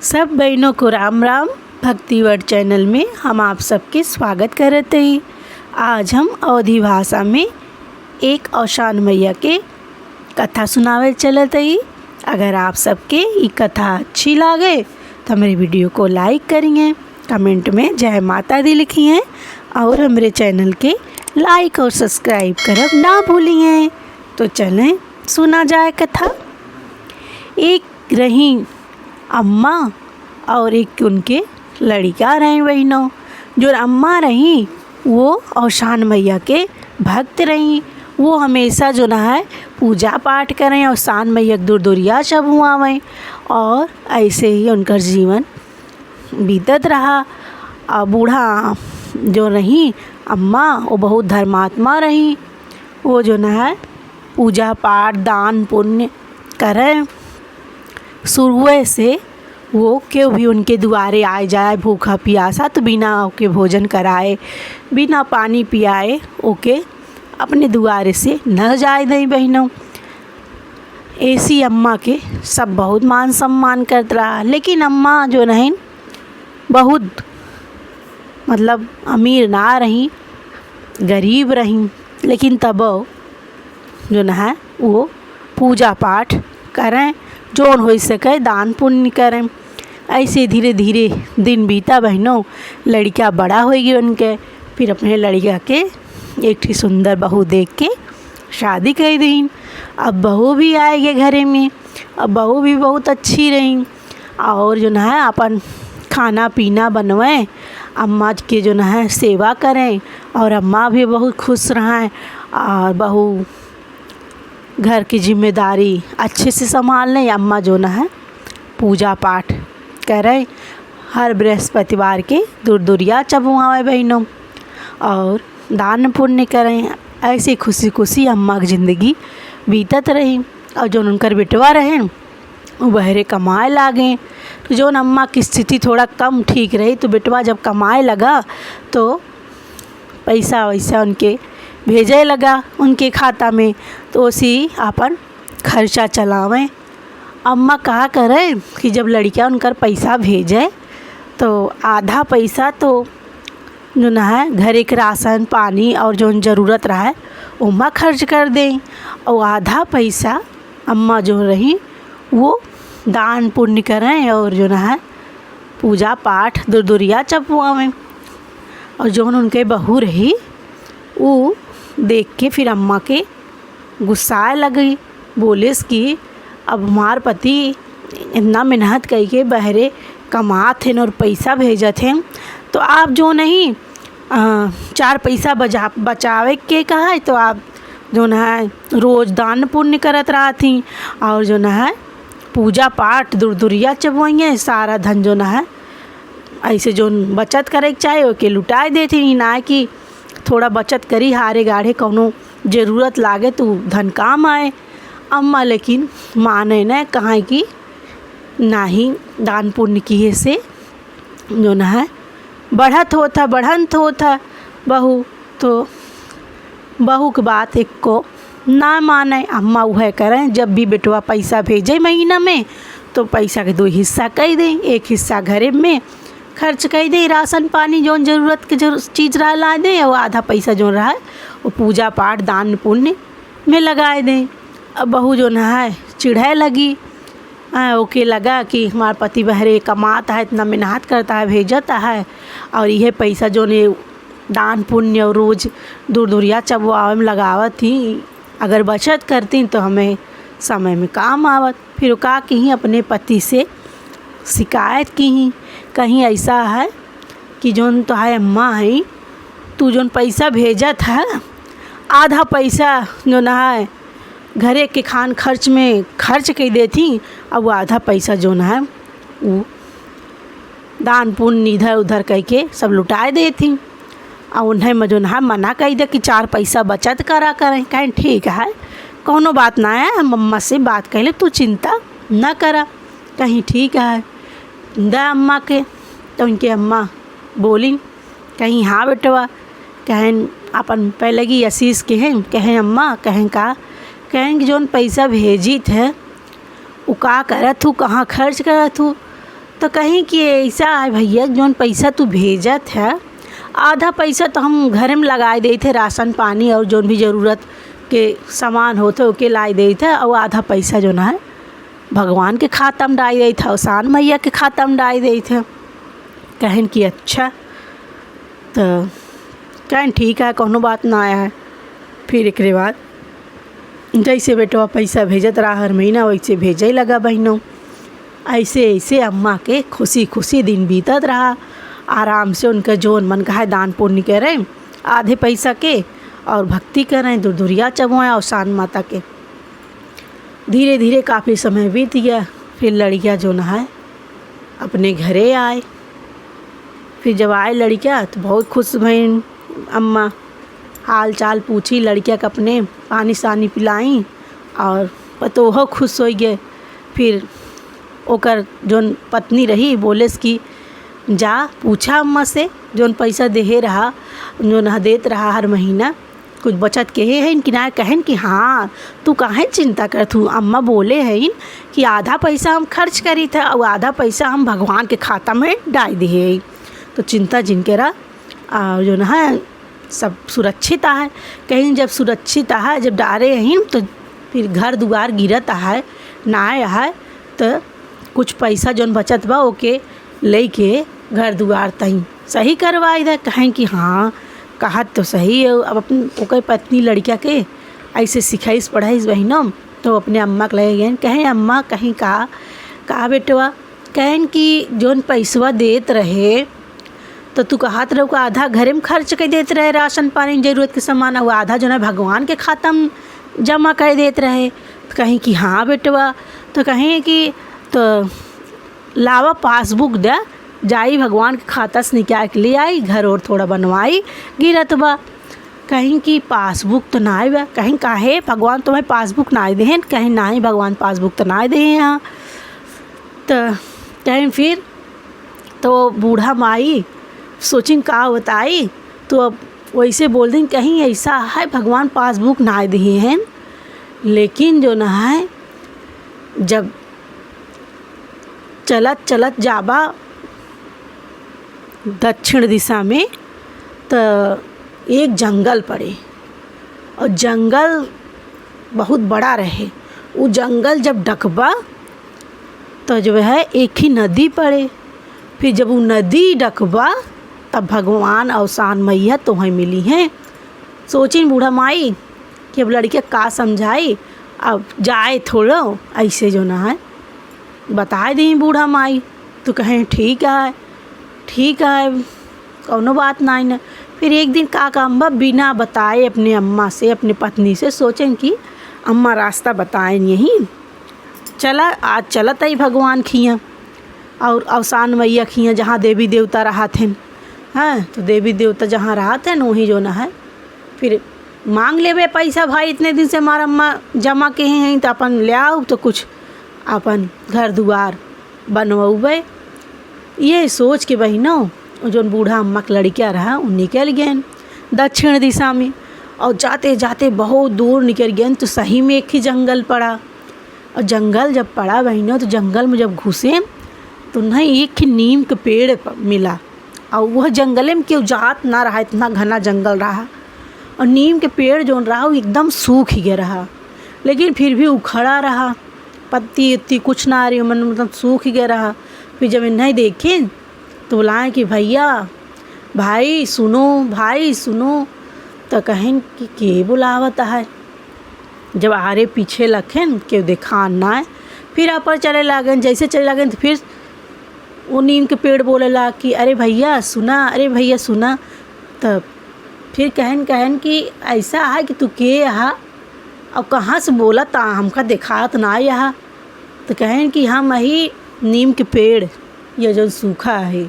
सब बहनों को राम राम। भक्ति वर्ड चैनल में हम आप सबके स्वागत करते हैं। आज हम अवधी भाषा में एक औशान मैया के कथा सुनावे चलते हैं। अगर आप सबके ये कथा अच्छी लगे तो हमारे वीडियो को लाइक करेंगे, कमेंट में जय माता दी लिखिए और हमारे चैनल के लाइक और सब्सक्राइब करब ना भूलिए। तो चलें सुना जाए कथा। एक रही अम्मा और एक उनके लड़का रहे बहनों। जो अम्मा रही वो औशान मैया के भक्त रही। वो हमेशा जो ना है पूजा पाठ करें और औशान मैया दूर दूरिया सब हुआवें और ऐसे ही उनका जीवन बीतत रहा। और बूढ़ा जो रही अम्मा वो बहुत धर्मात्मा रही। वो जो ना है पूजा पाठ दान पुण्य करें। शुरू से वो क्यों भी उनके द्वारे आए जाए भूखा प्यासा तो बिना ओके भोजन कराए बिना पानी पियाए ओके अपने द्वारे से न जाए दई बहनों। ऐसी अम्मा के सब बहुत मान सम्मान करता रहा। लेकिन अम्मा जो नहीं बहुत मतलब अमीर ना रही, गरीब रही। लेकिन तब जो न है वो पूजा पाठ करें, जोन हो सके दान पुण्य करें। ऐसे धीरे धीरे दिन बीता बहनों। लड़का बड़ा हो गया उनके। फिर अपने लड़का के एकठी सुंदर बहू देख के शादी कर दी। अब बहू भी आएगी घरे में। अब बहू भी बहुत अच्छी रही और जो है अपन खाना पीना बनवाएं, अम्मा के जो है सेवा करें और अम्मा भी बहुत खुश रहें। और बहू घर की जिम्मेदारी अच्छे से संभाल लें। अम्मा जो ना है पूजा पाठ करें, हर बृहस्पतिवार के दूर दूरिया चबुआवे बहनों और दान पुण्य करें। ऐसे खुशी खुशी अम्मा की ज़िंदगी बीतत रही। और जो उनकर बेटवा रहे वो बहरे कमाए लागे। तो जो अम्मा की स्थिति थोड़ा कम ठीक रही तो बेटवा जब कमाए लगा तो पैसा वैसा उनके भेजे लगा उनके खाता में। तो उसी अपन खर्चा चलावें। अम्मा कहा करे कि जब लड़कियां उनकर पैसा भेजे तो आधा पैसा तो जो ना है घर के राशन पानी और जो ज़रूरत रहा है उमा खर्च कर दें और आधा पैसा अम्मा जो रही वो दान पुण्य करें और जो ना है पूजा पाठ दूर दूरिया चपवावें। और जो उनके बहू रही वो देख के फिर अम्मा के गुस्सा लगी। बोले कि अब हमार पति इतना मेहनत करके बहरे कमाते हैं और पैसा भेजते हैं तो आप जो नहीं चार पैसा बचावे के कहा है तो आप जो ना है रोज़ दान पुण्य करत रहा थी और जो ना है पूजा पाठ दूर दूरिया चबवाइए। सारा धन जो ना है ऐसे जो बचत करे चाहे ओके लुटाए देती ना कि थोड़ा बचत करी हारे गाढ़े कौनो ज़रूरत लागे तो धन काम आए। अम्मा लेकिन माने न कहाँ कि नाही दान पुण्य किए से जो न है बढ़त होता बहू। तो बहू की बात एक को ना माने। अम्मा वह करें जब भी बेटवा पैसा भेजे महीना में तो पैसा के 2 हिस्सा कर दें। एक हिस्सा घरे में खर्च कर दें, राशन पानी जो ज़रूरत के जो चीज़ रहा ला दें और आधा पैसा जो रहा है वो पूजा पाठ दान पुण्य में लगाए दें। अब बहू जो ना है चिढ़े लगी। ओके लगा कि हमारा पति बहरे कमाता है, इतना मेहनत करता है, भेजता है और यह पैसा जो ने दान पुण्य और रोज़ दूर दूरिया चबुआवे में लगावत थी। अगर बचत करती तो हमें समय में काम आवत। फिर कहा कि अपने पति से शिकायत की कहीं ऐसा है कि जोन तो है अम्मा है तू जोन पैसा भेजा था आधा पैसा जो ना है घरे के खान खर्च में खर्च कर देती। अब वो आधा पैसा जो ना है वो दान पुण्य इधर उधर करके सब लुटाए देती। और उन्हें में जो है मना कर दे कि 4 पैसा बचत करा करें। कहें ठीक है कोनो बात ना है, हम अम्मा से बात कर ले, तू चिंता ना करा। कहीं ठीक है दा अम्मा के। तो उनके अम्मा बोली कहीं हाँ बेटवा। कहें अपन पहले की आशीष के हैं कहें अम्मा कहें का कहें कि जोन पैसा भेजी थे वो का करत हूँ, कहाँ खर्च करत हूँ। तो कहीं कि ऐसा है भैया जौन पैसा तू भेजत है आधा पैसा तो हम घर में लगाए देते थे, राशन पानी और जौन भी ज़रूरत के सामान होते ओके लाई देते थे, और आधा पैसा जो है भगवान के खाता में डाल देते थे, औसान मैया के खाता में डाल देते थे। कहन कि अच्छा, तो कहन ठीक है, कोनो बात ना आया है। फिर एक बाद जैसे बेटवा पैसा भेजत रहा हर महीना वैसे भेजे लगा बहनों। ऐसे ऐसे अम्मा के खुशी खुशी दिन बीतत रहा, आराम से उनका जोन मन का है दान पुण्य करें आधे पैसा के, और भक्ति करें, दुर्दुरिया चबोएं औसान माता के। धीरे धीरे काफ़ी समय बीत गया। फिर लड़कियाँ जो न है अपने घरे आए। फिर जब आए लड़कियाँ तो बहुत खुश भईं अम्मा, हाल चाल पूछी, लड़कियाँ के अपने पानी सानी पिलाई और पतोहो खुश हो गए। फिर ओकर जोन पत्नी रही बोले कि जा पूछा अम्मा से जोन पैसा देहे रहा जोन देत रहा हर महीना कुछ बचत के हैं कि ना। कहन कि हाँ तू काहे चिंता करत हूँ, अम्मा बोले हैं कि आधा पैसा हम खर्च करी था और आधा पैसा हम भगवान के खाता में डाल दिए, तो चिंता जिनके रहा जो है सब सुरक्षित है। कहीं जब सुरक्षित है जब डारे हैं तो फिर घर दुआर गिरत है ना है, तो कुछ पैसा जोन बचत बा ओके ले के घर दुआर तहीं सही करवाई दे। कहें कि हाँ कहत तो सही है। अब अपन ओकर पत्नी लड़किया के ऐसे सिखाइस पढ़ाइस बहनों, तो अपने अम्मा के लगे गए। कहें अम्मा कहीं कहा बेटवा, कहें कि जोन पैसवा देत रहे तो तू कहत रहो कि आधा घरे में खर्च कर देते रहे राशन पानी ज़रूरत के सामान, और आधा जो है भगवान के खाता में जमा कर देते रहे। तो कहीं कि हाँ बेटवा, तो कहें कि तो लावा पासबुक दे, जाई भगवान के खाता से निकाल के ले आई, घर और थोड़ा बनवाई गिरत बा। कहीं कि पासबुक तो ना बा। कहीं काहे भगवान तुम्हें पासबुक ना दे, कहीं ना ही भगवान पासबुक तो ना दे यहाँ। तो कहीं फिर तो बूढ़ा माई सोचिन का बताई, तो अब वैसे बोल दें कहीं ऐसा है भगवान पासबुक ना दिए हैं, लेकिन जो ना है जब चलत चलत जाबा दक्षिण दिशा में तो एक जंगल पड़े, और जंगल बहुत बड़ा रहे। वो जंगल जब डकबा तो जो है एक ही नदी पड़े। फिर जब वो नदी डकबा तब भगवान औसान मैया तुम्हें मिली हैं। सोची बूढ़ा माई कि अब लड़के का समझाई, अब जाए थोड़ा ऐसे जो ना है बता दी बूढ़ा माई। तो कहें ठीक है कौनो बात ना न। फिर एक दिन का अम्बा बिना बताए अपने अम्मा से अपने पत्नी से सोचें कि अम्मा रास्ता बताएं यहीं चला। आज चलत आई भगवान खियाँ और औसान मैया खियाँ जहाँ देवी देवता रहा थे। हाँ तो देवी देवता जहाँ रहा थे वहीं जो ना है फिर मांग लेवे पैसा, भाई इतने दिन से हमारा अम्मा जमा के हैं तो अपन ले आओ, तो कुछ अपन घर दुआर बनवावे। ये सोच के बहनों जो बूढ़ा अम्मा के लड़किया रहा वो निकल गए दक्षिण दिशा में, और जाते जाते बहुत दूर निकल गए तो सही में एक ही जंगल पड़ा। और जंगल जब पड़ा बहनों तो जंगल में जब घुसे तो नहीं एक ही नीम के पेड़ मिला, और वह जंगल में क्यों जात ना रहा, इतना घना जंगल रहा। और नीम के पेड़ जो रहा वो एकदम सूख ही गया रहा, लेकिन फिर भी उखड़ा रहा, पत्ती उत्ती कुछ ना आ रही, मतलब सूख ही गया रहा। फिर जब इन्हें देखें तो बुलाएं कि भैया भाई सुनो। तो कहें कि के बुलावत है। जब आरे पीछे लखें के देखा ना है, फिर ऊपर चले लागन। जैसे चले लागन तो फिर वो नीम के पेड़ बोले ला कि अरे भैया सुना। तो फिर कहन कि ऐसा है कि तू के यहाँ और कहाँ से बोला ता हमका देखात ना यहाँ। तो कहन कि हम यही नीम के पेड़ ये जो सूखा है।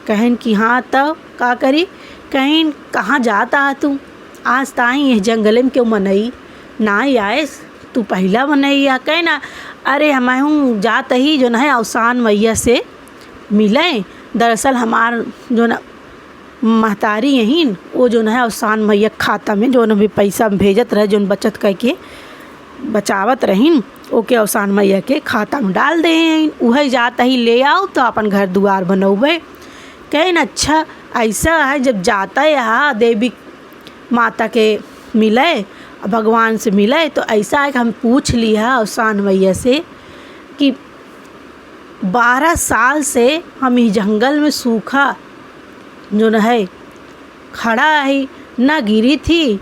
कहन कि हाँ तब का करी। कहीं कहाँ जाता है तू, आज ताई ये जंगल में क्यों मनई ना आए, तू पहला मनई आ। कहे ना अरे हम जात ही जो है औसान मैया से मिले। दरअसल हमार जो ना महतारी यहीं वो जो है औसान मैया खाता में जो भी पैसा भेजत रहे जो बचत करके बचावत रहीन ओके अवसान मैया के खाता में डाल दें। वही जाता ही ले आओ तो अपन घर दुआर बनौबे। कहें अच्छा ऐसा है, जब जाता है यहाँ देवी माता के मिले, भगवान से मिले, तो ऐसा है कि हम पूछ लिया अवसान मैया से कि 12 साल से हम इस जंगल में सूखा जो न है खड़ा है, ना गिरी थी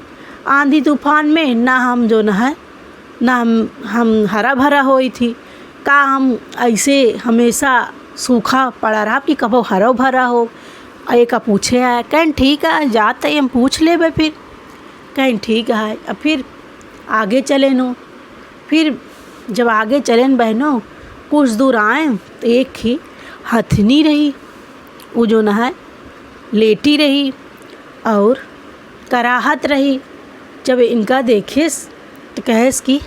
आंधी तूफान में, ना हम जो न है ना हम हरा भरा होई थी। का हम ऐसे हमेशा सूखा पड़ा रहा कि कबो हरा भरा हो। एक पूछे है, कहें ठीक है जाते हम पूछ लेबे। फिर कहें ठीक है। अब फिर आगे चले नो। फिर जब आगे चलें बहनों, कुछ दूर आए तो एक ही हथनी रही, वो जो न है लेटी रही और कराहत रही। जब इनका देखेस तो कहेस कि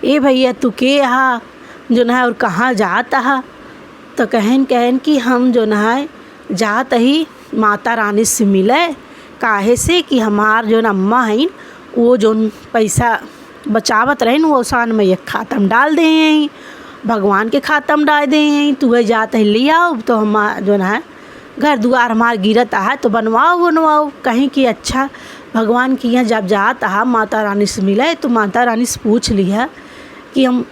ए भैया तू के यहाँ जो न है और कहाँ जाता है। तो कहन कि हम जो न है जात ही माता रानी से मिले। काहे से कि हमार जो अम्मा हैं वो जो पैसा बचावत रहें वो अवसान मैया के खाता में डाल दें, भगवान के खाता में डाल दें। तू वही जात ही ले आओ तो हम जो है घर दुआर हमार गिरत है तो बनवाओ। कहीं कि अच्छा भगवान की यहाँ जब जाता है माता रानी से मिले तो माता रानी से पूछ लिया कि हम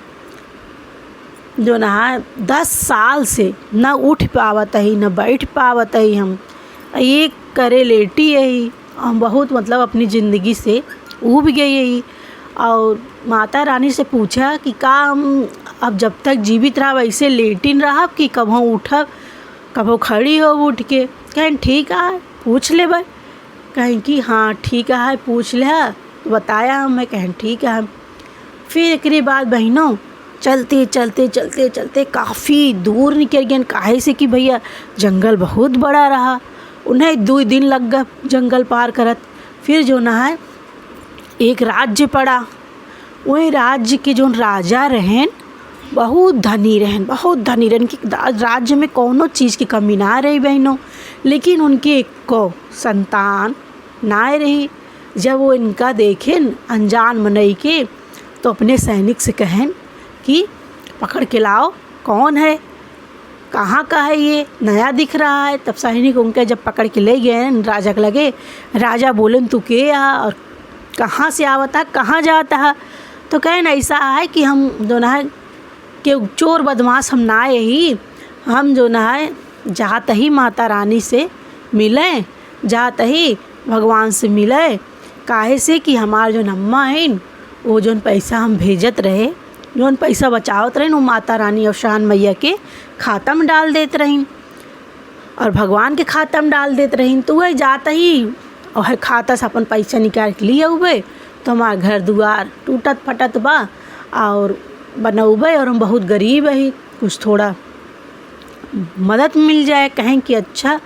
जो न है 10 साल से न उठ पावत है न बैठ पावत है, हम एक करे लेटी है, हम बहुत मतलब अपनी ज़िंदगी से ऊब गई है। और माता रानी से पूछा कि का हम अब जब तक जीवित रहा वैसे लेटिन रहा कि कभों उठब कभों खड़ी हो उठ के। कहें ठीक है पूछ ले भाई। कहें कि हाँ ठीक है पूछ ले बताया हमें। कहें ठीक है। फिर एक बाद बहनों चलते काफ़ी दूर निकल गए। काहे से कि भैया जंगल बहुत बड़ा रहा, उन्हें 2 दिन लग गए जंगल पार करत। फिर जो ना है एक राज्य पड़ा। वही राज्य के जो राजा रहें बहुत धनी रहें कि राज्य में कोनो चीज़ की कमी ना रही बहनों। लेकिन उनके एक को संतान ना रही। जब वो इनका देखें अनजान मनई के तो अपने सैनिक से कहें कि पकड़ के लाओ, कौन है, कहाँ का है, ये नया दिख रहा है। तब सैनिक उनके जब पकड़ के ले गए राजा के लगे, राजा बोले तू के यहाँ और कहाँ से आवता, कहाँ जाता है। तो कहें ऐसा है कि हम जो ना है कि चोर बदमाश हम ना यही, हम जो ना है जात ही माता रानी से मिले, जात ही भगवान से मिले। काहे से कि हमार जो अम्मा है वो जो पैसा हम भेजत रहे, जो पैसा बचावत रहे वो माता रानी अवसान मैया के खाता में डाल देते रहीं और भगवान के खाता में डाल देते रहीं। तो वह जाता ही और खाता से अपन पैसा निकाल के लिए हुए तो हमार घर दुआर टूटत फटत बा और बनौबे और हम बहुत गरीब है, कुछ थोड़ा मदद मिल जाए। कहें कि अच्छा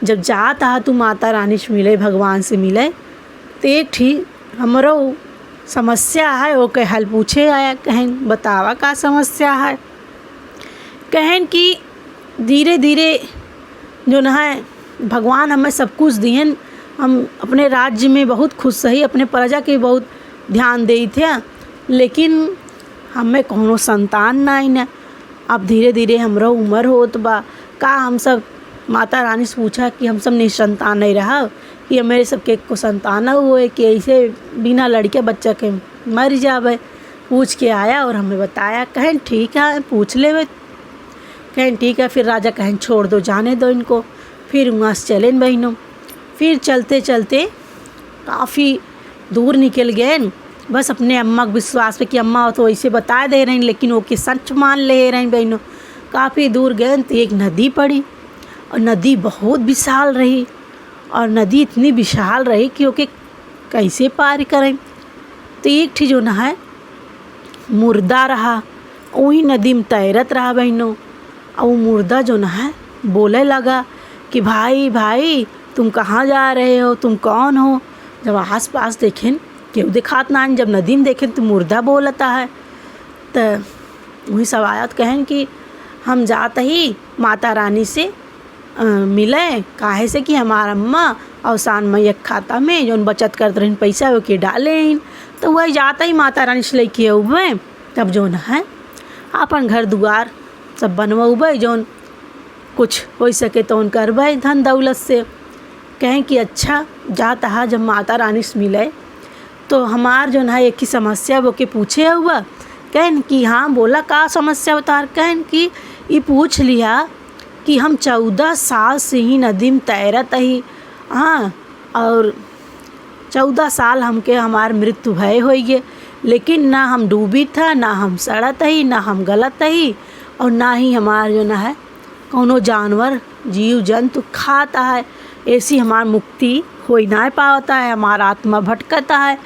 जब जाता है तू माता रानी से मिले, भगवान से मिले, तो एक ठीक हमरो समस्या है वो के हल पूछे आया। कहें बतावा का समस्या है। कहें कि धीरे धीरे जो न है भगवान हमें सब कुछ दिए, हम अपने राज्य में बहुत खुश रही, अपने प्रजा के बहुत ध्यान दे थे, लेकिन हमें कोनो संतान ना। अब धीरे धीरे हमरो उम्र होत बा, का हम सब माता रानी से पूछा कि हम सब निसंतान नहीं रहा कि हमारे सबके को संतान हुए कि ऐसे बिना लड़के बच्चा के मर जावे। पूछ के आया और हमें बताया। कहें ठीक है पूछ ले। कहें ठीक है। फिर राजा कहें छोड़ दो, जाने दो इनको। फिर वहाँ से चलें बहनों। फिर चलते चलते काफ़ी दूर निकल गए, बस अपने अम्मा के विश्वास पे कि अम्मा तो ऐसे बता दे रही, लेकिन वो कि सच मान ले रही बहनों। काफ़ी दूर गए तो एक नदी पड़ी और नदी बहुत विशाल रही और नदी इतनी विशाल रही कि ओके कैसे पार करें। तो एक ठीक जो ना है मुर्दा रहा, वही नदी में तैरत रहा बहनों। और वो मुर्दा जो ना है बोले लगा कि भाई भाई तुम कहाँ जा रहे हो, तुम कौन हो। जब आस पास देखें क्यों दिखात ना, जब नदी में देखें तो मुर्दा बोलता है। तो वही सब आयत कहें कि हम जाते ही माता रानी से मिले। काहे से कि हमारा अम्मा अवसान मैया खाता में जो बचत करते रहे पैसा वो के डाले। तो वही जाता ही माता रानी से लेके हुए तब जौन है अपन घर दुआर सब बनवबै, जौन कुछ हो सके तो करबै धन दौलत से। कहें कि अच्छा जा तहा जब माता रानी से मिले तो हमार जो है एक ही समस्या वो के पूछे हुआ। कहें कि हाँ बोला का समस्या बता। कहें कि ये पूछ लिया कि हम 14 साल से ही नदी में तैरत ही, हाँ, और 14 साल हमके हमार मृत्यु भय हो गए, लेकिन ना हम डूबी था, ना हम सड़त ही, ना हम गलत ही, और ना ही हमार जो है कौनो जानवर जीव जंतु खाता है। ऐसी हमार मुक्ति हो ना पाता है, हमारा आत्मा भटकता है।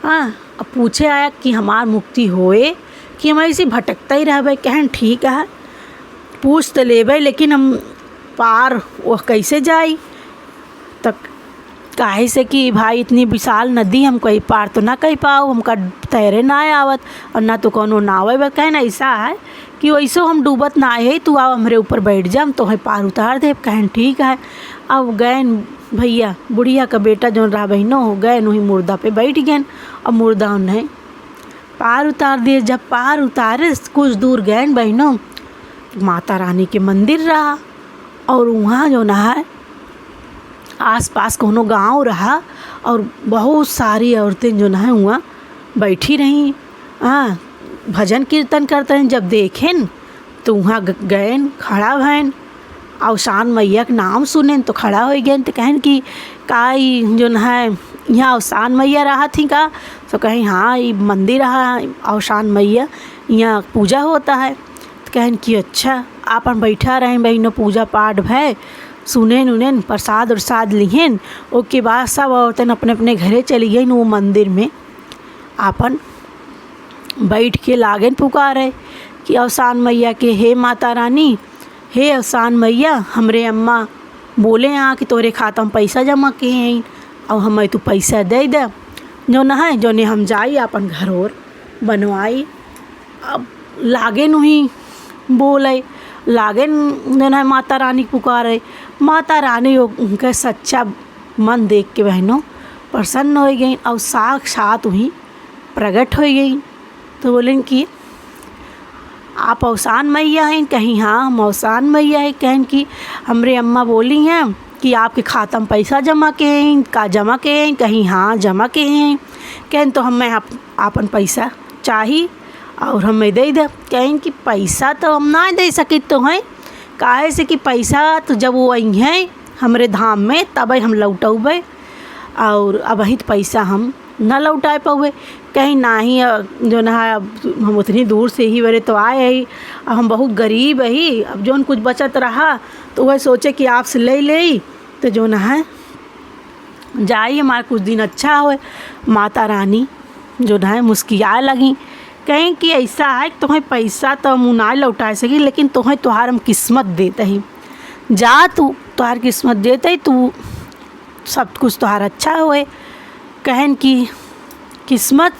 हाँ, अब पूछे आया कि हमार मुक्ति होए कि हम ऐसे भटकता ही रहबै। कहें ठीक है पूछ तो लेबै, लेकिन हम पार वो कैसे जाई। तक काहे से कि भाई इतनी विशाल नदी हम कहीं पार तो ना कह पाओ, हमका तैरे ना आवत और ना तो कोनो नावे। कहें ऐसा है कि वैसे हम डूबत ना है, तू आओ हमरे ऊपर बैठ जा, हम तो है पार उतार दे। कहें ठीक है। अब गए भैया, बुढ़िया का बेटा जो रहा बहनों हो गए, वही मुर्दा पे बैठ गए और मुर्दा उन्हें पार उतार दिए। जब पार उतारे कुछ दूर गए बहनों, माता रानी के मंदिर रहा और वहाँ जो ना है आसपास कोनो गांव रहा और बहुत सारी औरतें जो ना वहाँ बैठी रहीं, हाँ, भजन कीर्तन करते हैं। जब देखें तो वहाँ गए, खड़ा भैन अवसान मैया के नाम सुने तो खड़ा हो गए। तो कहें कि काई जो है यहाँ अवसान मैया रहा थी का। तो कहें हाँ ये मंदिर रहा अवसान मैया, यहाँ पूजा होता है। तो कहें कि अच्छा आपन बैठा रहे बहनों, पूजा पाठ भय सुने उन्हें प्रसाद उरसाद लिहेन। उसके बाद सब औरतें अपने अपने घरे चली गई। वो मंदिर में आपन बैठ के लागेन पुकारे कि अवसान मैया के, हे माता रानी, हे अवसान मैया, हमरे अम्मा बोले यहाँ कि तोरे खाता में पैसा जमा किए हैं और हमें तू पैसा दे दे जो न है, जो ने हम जाई अपन घर और बनवाई। अब लागे नहीं बोले, लागे जो है माता रानी पुकारे। माता रानी उनका सच्चा मन देख के बहनों प्रसन्न हो गई और साक्षात वहीं प्रकट हो गई। तो बोलें कि आप अवसान मैया हैं। कहीं हाँ हम अवसान मैया हैं। कहें कि हमरे अम्मा बोली हैं कि आपके खाता में पैसा जमा के हैं का, जमा के हैं। कहीं हाँ जमा के हैं। कहें तो हमें आपन पैसा चाहिए और हमें दे दे। कहें कि पैसा तो हम ना दे सके तो हैं, काहे से कि पैसा तो जब वो आई हैं हमरे धाम में तब हम लौटौबे और अब ही तो पैसा हम न लौटा पाए। कहीं ना ही जो ना हम उतनी दूर से ही बड़े तो आए ही, अब हम बहुत गरीब ही, अब जो कुछ बचत रहा तो वह सोचे कि आपसे ले तो जो ना है जाइए हमारे कुछ दिन अच्छा हो। माता रानी जो ना है मुस्कियाए लगी। कहें कि ऐसा है तुम्हें पैसा तो हम ना लौटा सकी, लेकिन तुम्हें तुहार हम किस्मत देते ही, जा तू तुहार किस्मत देते ही, तू सब कुछ तुहार अच्छा होए। कहें कि किस्मत,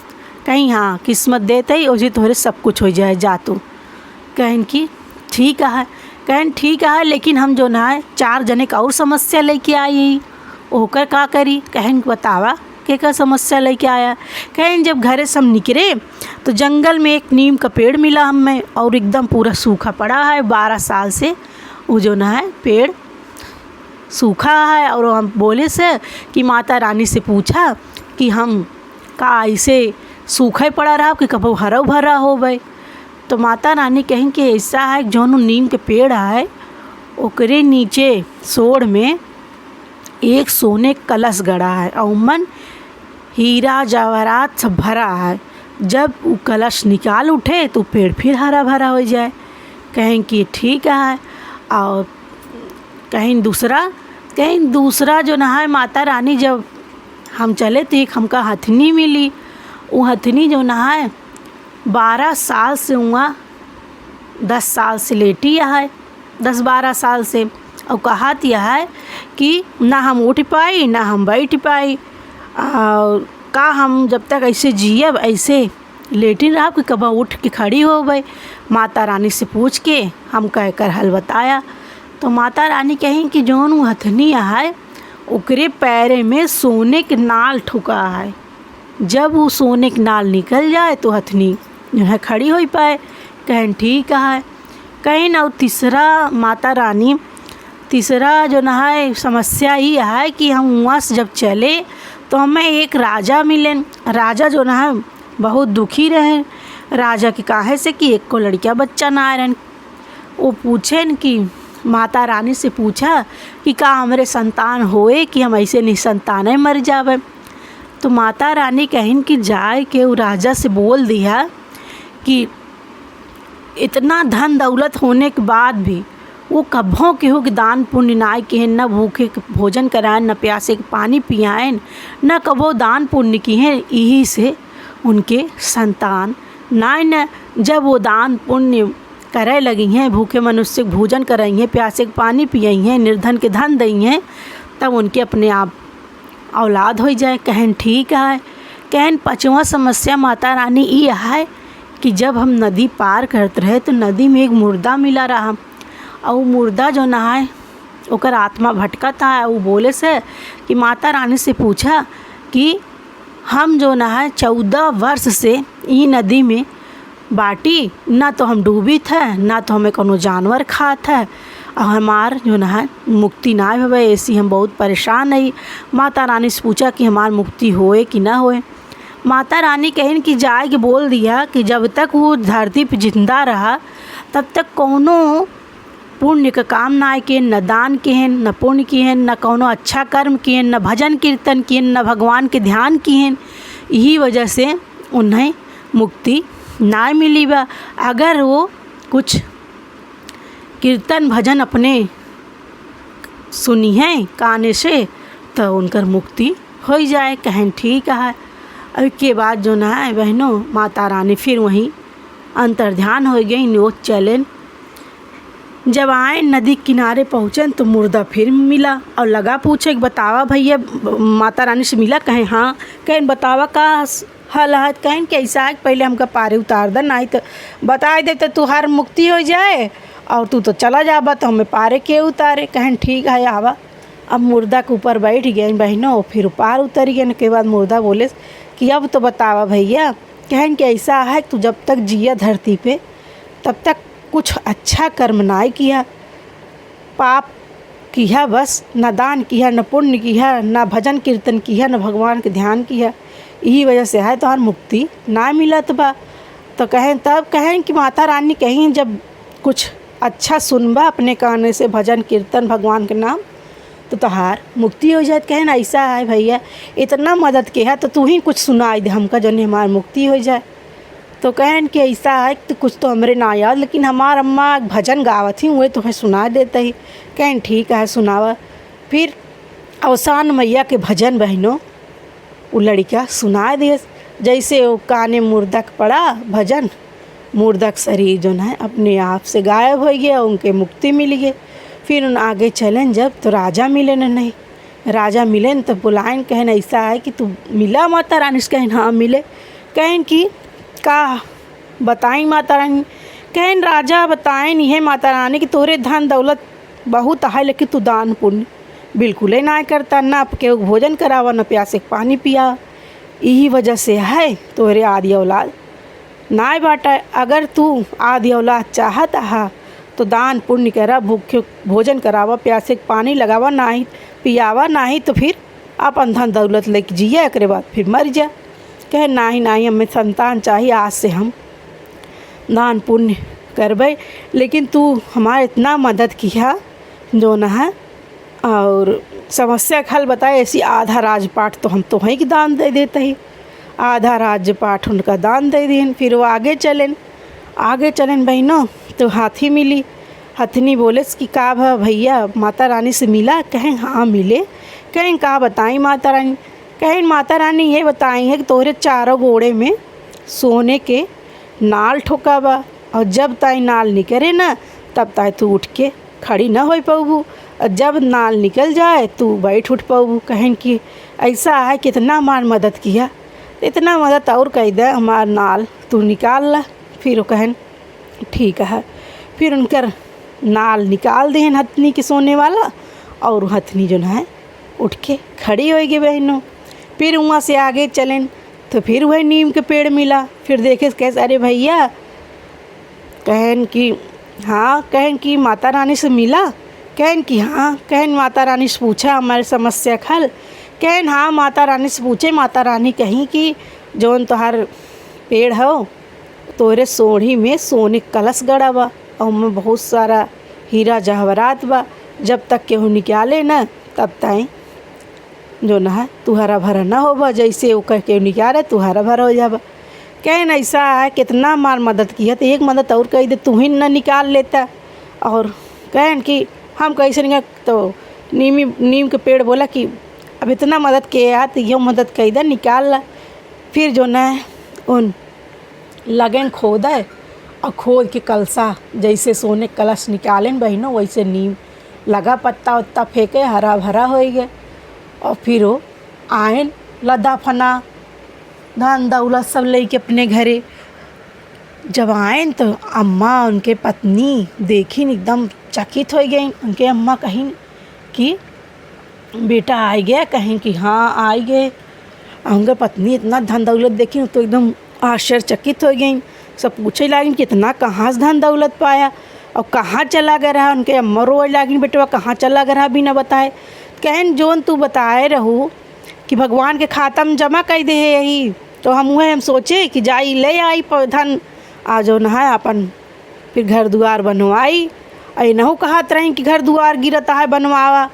कहीं हाँ किस्मत देते ही उसे तुम्हारे सब कुछ हो जाए, जा तू। कहें कि ठीक है। कहें ठीक है, लेकिन हम जो ना है 4 जने का और समस्या लेके आई, ओकर का करी। कहें बतावा क्या समस्या लेके आया। कहें जब घरे सब निकले तो जंगल में एक नीम का पेड़ मिला हमें और एकदम पूरा सूखा पड़ा है। 12 साल से वो जो ना है पेड़ सूखा है। और हम बोले से कि माता रानी से पूछा कि हम का ऐसे सूखा पड़ा रहा कि कब हरा भरा हो गए। तो माता रानी कहें कि ऐसा है जो नीम के पेड़ है ओकरे नीचे सोड़ में एक सोने कलश गड़ा है और मन हीरा जवाहरात सब भरा है। जब वो कलश निकाल उठे तो पेड़ फिर हरा भरा हो जाए। कहें कि ठीक है। और कहीं दूसरा जो ना है माता रानी जब हम चले तो एक हमका हथनी मिली। वो हथनी जो ना है 12 साल से हुआ 10 साल से लेटी है, 10-12 साल से। और कहा यह है कि ना हम उठ पाई ना हम बैठ पाई, और का हम जब तक ऐसे जियब ऐसे लेटी रहा कि कब उठ के खड़ी हो गई। माता रानी से पूछ के हम कहकर हल बताया। तो माता रानी कहें कि जौन वो हथनी है ओकरे पैरे में सोने के नाल ठुका है। जब वो सोने के नाल निकल जाए तो हथनी जो है खड़ी हो पाए। कहन ठीक है। कहीं और तीसरा माता रानी तीसरा जो न है समस्या ही है कि हम वहाँ से जब चले तो हमें एक राजा मिले। राजा जो न है बहुत दुखी रहे। राजा के काहे से कि एक को लड़किया बच्चा ना आ रहन। वो पूछेन कि माता रानी से पूछा कि का हमरे संतान होए कि हम ऐसे निसंताने मर जावे। तो माता रानी कहिन कि जाए के वो राजा से बोल दिया कि इतना धन दौलत होने के बाद भी वो कभों केहू के दान पुण्य नाय के न भूखे के भोजन कराएं, न प्यासे के पानी पियाएं, न कभो दान पुण्य की हैं। यही से उनके संतान नाय न। जब वो दान पुण्य करे लगी हैं, भूखे मनुष्य के भोजन कराई हैं, प्यासे के पानी पियाई हैं, निर्धन के धन दई हैं, तब उनके अपने आप औलाद हो जाए। कहन ठीक है। कहन पाँचवा समस्या माता रानी ये है कि जब हम नदी पार करते रहे तो नदी में एक मुर्दा मिला रहा। और वो मुर्दा जो न है ओकर आत्मा भटका था। वो बोले से कि माता रानी से पूछा कि हम जो न है 14 वर्ष से ये नदी में बाटी, ना तो हम डूबी थे, ना तो हमें कोनो जानवर खात है, और हमार जो न है मुक्ति ना होवे। ऐसी हम बहुत परेशान है। माता रानी से पूछा कि हमार मुक्ति होए कि ना होए। माता रानी कहिन कि जाए के बोल दिया कि जब तक वो धरती पर जिंदा रहा तब तक कोनो पुण्य का काम ना के, न दान किहन, न पुण्य किहन, न कोनो अच्छा कर्म किहन, न भजन कीर्तन किहन, न भगवान के ध्यान किहन। यही वजह से उन्हें मुक्ति ना मिली बा। अगर वो कुछ कीर्तन भजन अपने सुनी हैं काने से तो उनकर मुक्ति हो जाए। कहन ठीक है। अब के बाद जो ना है बहनों माता रानी फिर वहीं अंतर्ध्यान हो गई। वो चलें। जब आए नदी किनारे पहुँचन तो मुर्दा फिर मिला और लगा पूछे कि बतावा भैया, माता रानी से मिला। कहें हाँ। कहें बतावा का हल है। कहें कैसा है, पहले हमका पारे उतार दे, नहीं तो बता दे तो तुहार मुक्ति हो जाए और तू तो चला जाबा तो हमें पारे के उतारे। कहें ठीक है आवा। अब मुर्दा के ऊपर बैठ गए बहनों, फिर पार उतर गए। के बाद मुर्दा बोले कि अब तो बतावा भैया। कहें कि ऐसा है तू जब तक जिया धरती पे तब तक कुछ अच्छा कर्म ना किया, पाप किया बस, न दान किया, न पुण्य किया, न भजन कीर्तन किया, न भगवान के ध्यान किया। यही वजह से है तो मुक्ति ना मिलत बा। तो कहें तब कहें कि माता रानी कहीं जब कुछ अच्छा सुनबा अपने काने से भजन कीर्तन भगवान के नाम तो तोहार मुक्ति हो जाए। कहें ऐसा है भैया, इतना मदद के है तो तू ही कुछ सुनाई दे हमका जन हमारी मुक्ति हो जाए। तो कहन कि ऐसा है कि कुछ तो हमरे ना याद, लेकिन हमार अम्मा भजन गावत ही हुए तो है सुना देते ही। कहन ठीक है सुनावा। फिर अवसान मैया के भजन बहनों वो लड़का सुना दिए। जैसे वो काने मुर्दक पड़ा भजन, मुर्दक शरीर जो है अपने आप से गायब हो गया, उनके मुक्ति मिल गई। फिर उन आगे चलें जब तो राजा मिले नहीं। राजा मिले तो बुलाएं। कहन ऐसा है कि तू मिला माता रानी से। कहन हाँ मिले। कहन कि का बताएं माता रानी। कहन राजा बताएं नहीं है माता रानी कि तोरे धन दौलत बहुत है, लेकिन तू दान पुण्य बिल्कुल ही ना करता, ना के भोजन करावा, न प्यासे पानी पिया। यही वजह से है तोरे आदि औलाद ना बाटा। अगर तू आदि औलाद चाहत हा तो दान पुण्य करा, भूखे भोजन करावा, प्यासे पानी लगावा, ना ही पियावा, ना ही तो फिर अपन धन दौलत लेके जिया, एक बाद फिर मर जा। कहे नहीं हमें संतान चाहिए, आज से हम दान पुण्य करबे। लेकिन तू हमारा इतना मदद किया जो न है और समस्या का हल बताए। ऐसी आधा राजपाट तो हम तो वहीं की दान दे देते ही। आधा राजपाट उनका दान दे दिए। फिर वो आगे चलें बहनों तो हाथी मिली। हथनी बोले कि का भैया माता रानी से मिला। कहें हाँ मिले। कहें का बताई माता रानी। कहें माता रानी ये बताई है कि तोरे चारों घोड़े में सोने के नाल ठोका बा, और जब ताई नाल निकले ना तब ताई तू उठ के खड़ी ना हो पाऊबू, और जब नाल निकल जाए तू बैठ उठ पाऊबू। कहें कि ऐसा है कितना हमार मदद किया, इतना मदद और कह दे हमार नाल तू निकाल ला। फिर वो कहन ठीक है। फिर उनकर नाल निकाल दें हथनी के सोने वाला, और हथनी जो है उठ के खड़ी हो गई बहनों। फिर वहाँ से आगे चलें तो फिर वही नीम के पेड़ मिला। फिर देखे कैसे, अरे भैया, कहन कि हाँ, कहन कि माता रानी से मिला, कहन कि हाँ, कहन माता रानी से पूछा हमारी समस्या खल, कहन हाँ माता रानी से पूछे, माता रानी कहीं कि जौन तोहार पेड़ हो तोरे सोढ़ी में सोने कलश गड़ा बा और उनमें बहुत सारा हीरा जवाहरात बा, जब तक केहू निकाले न तब तक जो न है तू हरा भरा ना होबा, जैसे वो कह के निकाले तू हरा भरा हो जाबा। कहन ऐसा है, कितना मार मदद की है तो एक मदद और कही दे, तू ही न निकाल लेता। और कहन कि हम कैसे निकाल, तो नीम के पेड़ बोला कि अब इतना मदद किया तो यो मदद कही दे, निकाल ला। फिर जो न उन लगन खोद है और खोद के कलसा जैसे सोने कलश निकालें बहनों, वैसे नीम लगा, पत्ता उत्ता फेंके, हरा भरा हो गया। और फिर वो आयन लदा फना धन दौलत सब लेके अपने घरे। जब आयन तो अम्मा उनके पत्नी देखी एकदम चकित हो गई। उनके अम्मा कहीं कि बेटा आ गया, कहीं कि हाँ आ गए। उनके पत्नी इतना धन दौलत देखी तो एकदम आश्चर्यचकित हो गई। सब पूछे लागिन कि इतना कहाँ से धन दौलत पाया और कहाँ चला गया रहा। उनके अम्मा रोए लागिन, बेटवा कहाँ चला गया रहा बिना बताए। कहन जोन तू बताए रहू कि भगवान के खाता में जमा कर दे है यही, तो हम सोचे कि जाई ले आई धन आ जो न है अपन फिर घर दुआर बनवाई। नहू कहत रही कि घर दुआर गिरता है बनवावा,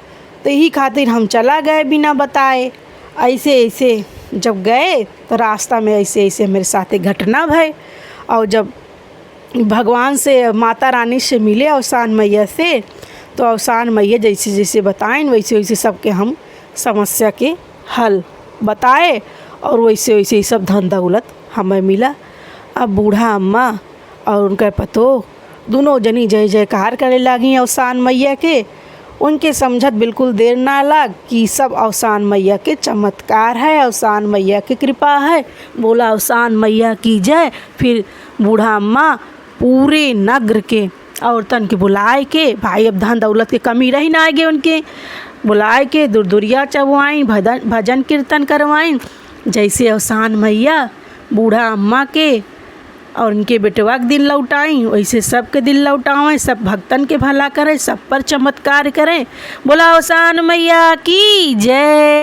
तो यही खातिर हम चला गए बिना बताए। ऐसे ऐसे जब गए तो रास्ता में ऐसे ऐसे मेरे साथ एक घटना भई। और जब भगवान से माता रानी से मिले अवसान मैया से, तो अवसान मैया जैसे जैसे बताएं वैसे वैसे सबके हम समस्या के हल बताए और वैसे वैसे ही सब धन दौलत हमें मिला। अब बूढ़ा अम्मा और उनका पतो दोनों जनी जय जयकार करे लगी अवसान मैया के। उनके समझत बिल्कुल देर ना लग कि सब अवसान मैया के चमत्कार है, अवसान मैया की कृपा है। बोला अवसान मैया की जय। फिर बूढ़ा अम्मा पूरे नगर के औरतन के बुलाए के, भाई अब धन दौलत के कमी रही ना आगे, उनके बुलाए के दुरदुरिया चबवाई, भजन कीर्तन करवाई। जैसे अवसान मैया बूढ़ा अम्मा के और उनके बेटवा के दिल लौटाई, वैसे सबके दिल लौटावें, सब भक्तन के भला करें, सब पर चमत्कार करें। बोला अवसान मैया की जय।